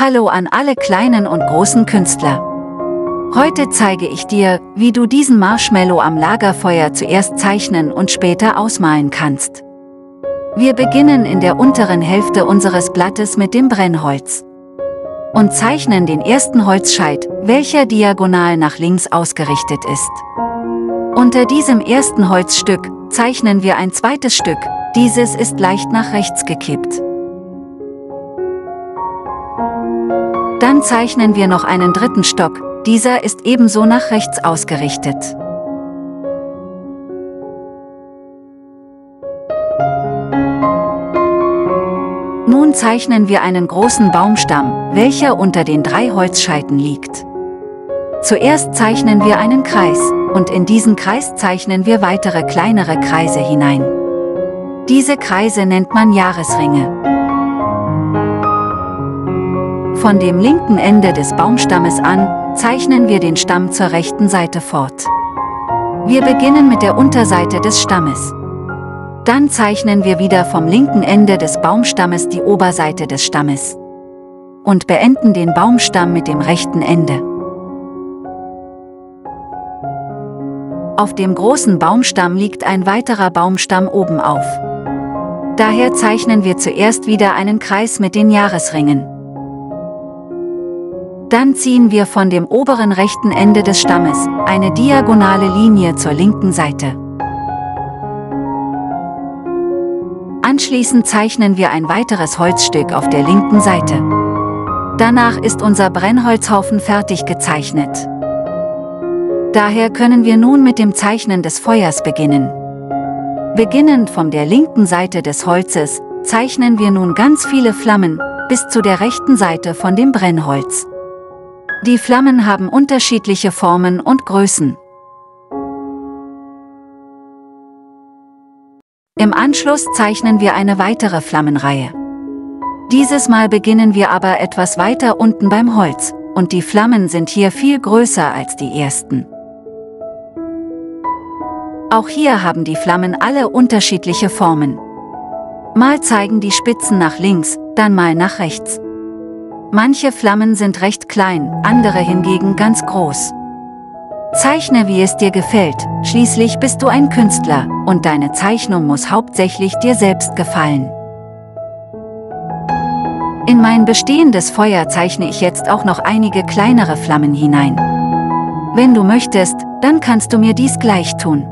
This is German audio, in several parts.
Hallo an alle kleinen und großen Künstler. Heute zeige ich dir, wie du diesen Marshmallow am Lagerfeuer zuerst zeichnen und später ausmalen kannst. Wir beginnen in der unteren Hälfte unseres Blattes mit dem Brennholz und zeichnen den ersten Holzscheit, welcher diagonal nach links ausgerichtet ist. Unter diesem ersten Holzstück zeichnen wir ein zweites Stück, dieses ist leicht nach rechts gekippt. Dann zeichnen wir noch einen dritten Stock, dieser ist ebenso nach rechts ausgerichtet. Nun zeichnen wir einen großen Baumstamm, welcher unter den 3 Holzscheiten liegt. Zuerst zeichnen wir einen Kreis, und in diesen Kreis zeichnen wir weitere kleinere Kreise hinein. Diese Kreise nennt man Jahresringe. Von dem linken Ende des Baumstammes an, zeichnen wir den Stamm zur rechten Seite fort. Wir beginnen mit der Unterseite des Stammes. Dann zeichnen wir wieder vom linken Ende des Baumstammes die Oberseite des Stammes. Und beenden den Baumstamm mit dem rechten Ende. Auf dem großen Baumstamm liegt ein weiterer Baumstamm oben auf. Daher zeichnen wir zuerst wieder einen Kreis mit den Jahresringen. Dann ziehen wir von dem oberen rechten Ende des Stammes eine diagonale Linie zur linken Seite. Anschließend zeichnen wir ein weiteres Holzstück auf der linken Seite. Danach ist unser Brennholzhaufen fertig gezeichnet. Daher können wir nun mit dem Zeichnen des Feuers beginnen. Beginnend von der linken Seite des Holzes zeichnen wir nun ganz viele Flammen bis zu der rechten Seite von dem Brennholz. Die Flammen haben unterschiedliche Formen und Größen. Im Anschluss zeichnen wir eine weitere Flammenreihe. Dieses Mal beginnen wir aber etwas weiter unten beim Holz, und die Flammen sind hier viel größer als die ersten. Auch hier haben die Flammen alle unterschiedliche Formen. Mal zeigen die Spitzen nach links, dann mal nach rechts. Manche Flammen sind recht klein, andere hingegen ganz groß. Zeichne, wie es dir gefällt, schließlich bist du ein Künstler, und deine Zeichnung muss hauptsächlich dir selbst gefallen. In mein bestehendes Feuer zeichne ich jetzt auch noch einige kleinere Flammen hinein. Wenn du möchtest, dann kannst du mir dies gleich tun.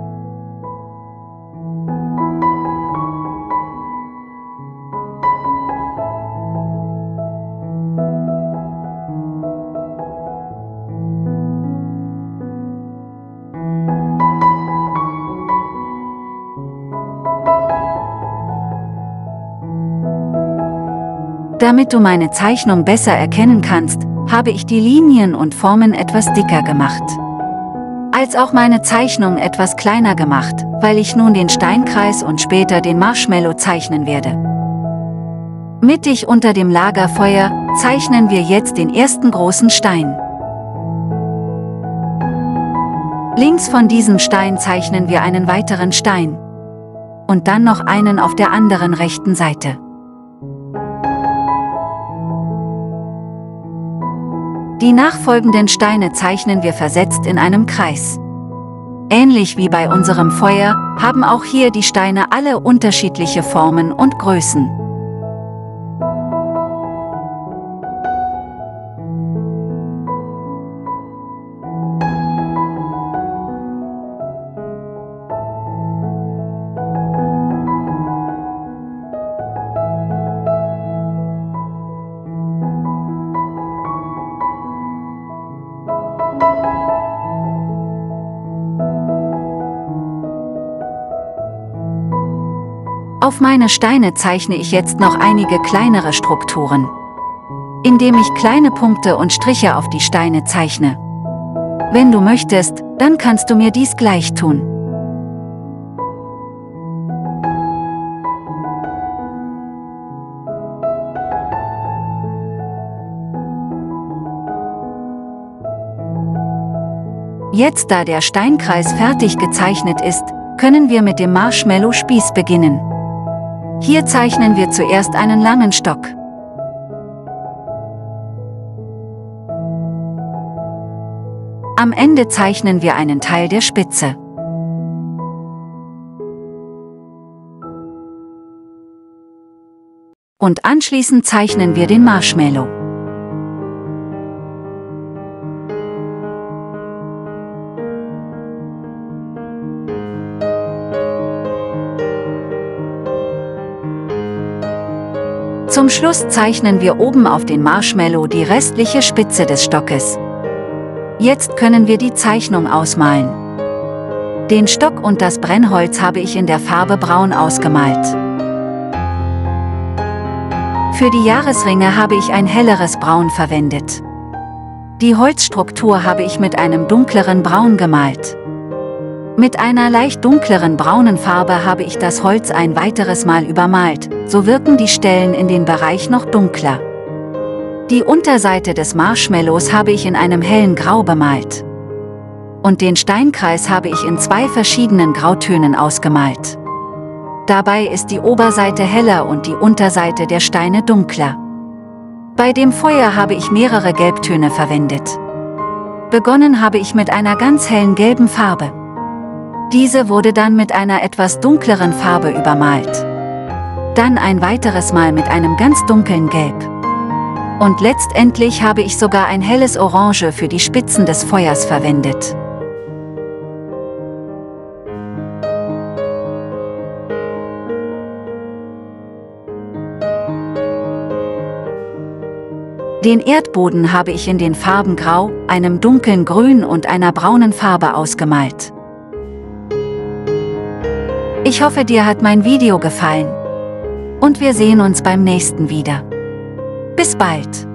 Damit du meine Zeichnung besser erkennen kannst, habe ich die Linien und Formen etwas dicker gemacht. Als auch meine Zeichnung etwas kleiner gemacht, weil ich nun den Steinkreis und später den Marshmallow zeichnen werde. Mittig unter dem Lagerfeuer zeichnen wir jetzt den ersten großen Stein. Links von diesem Stein zeichnen wir einen weiteren Stein. Und dann noch einen auf der anderen rechten Seite. Die nachfolgenden Steine zeichnen wir versetzt in einem Kreis. Ähnlich wie bei unserem Feuer, haben auch hier die Steine alle unterschiedliche Formen und Größen. Auf meine Steine zeichne ich jetzt noch einige kleinere Strukturen, indem ich kleine Punkte und Striche auf die Steine zeichne. Wenn du möchtest, dann kannst du mir dies gleich tun. Jetzt, da der Steinkreis fertig gezeichnet ist, können wir mit dem Marshmallow-Spieß beginnen. Hier zeichnen wir zuerst einen langen Stock. Am Ende zeichnen wir einen Teil der Spitze. Und anschließend zeichnen wir den Marshmallow. Zum Schluss zeichnen wir oben auf den Marshmallow die restliche Spitze des Stockes. Jetzt können wir die Zeichnung ausmalen. Den Stock und das Brennholz habe ich in der Farbe Braun ausgemalt. Für die Jahresringe habe ich ein helleres Braun verwendet. Die Holzstruktur habe ich mit einem dunkleren Braun gemalt. Mit einer leicht dunkleren braunen Farbe habe ich das Holz ein weiteres Mal übermalt, so wirken die Stellen in den Bereich noch dunkler. Die Unterseite des Marshmallows habe ich in einem hellen Grau bemalt. Und den Steinkreis habe ich in 2 verschiedenen Grautönen ausgemalt. Dabei ist die Oberseite heller und die Unterseite der Steine dunkler. Bei dem Feuer habe ich mehrere Gelbtöne verwendet. Begonnen habe ich mit einer ganz hellen gelben Farbe. Diese wurde dann mit einer etwas dunkleren Farbe übermalt. Dann ein weiteres Mal mit einem ganz dunklen Gelb. Und letztendlich habe ich sogar ein helles Orange für die Spitzen des Feuers verwendet. Den Erdboden habe ich in den Farben Grau, einem dunklen Grün und einer braunen Farbe ausgemalt. Ich hoffe, dir hat mein Video gefallen. Und wir sehen uns beim nächsten wieder. Bis bald!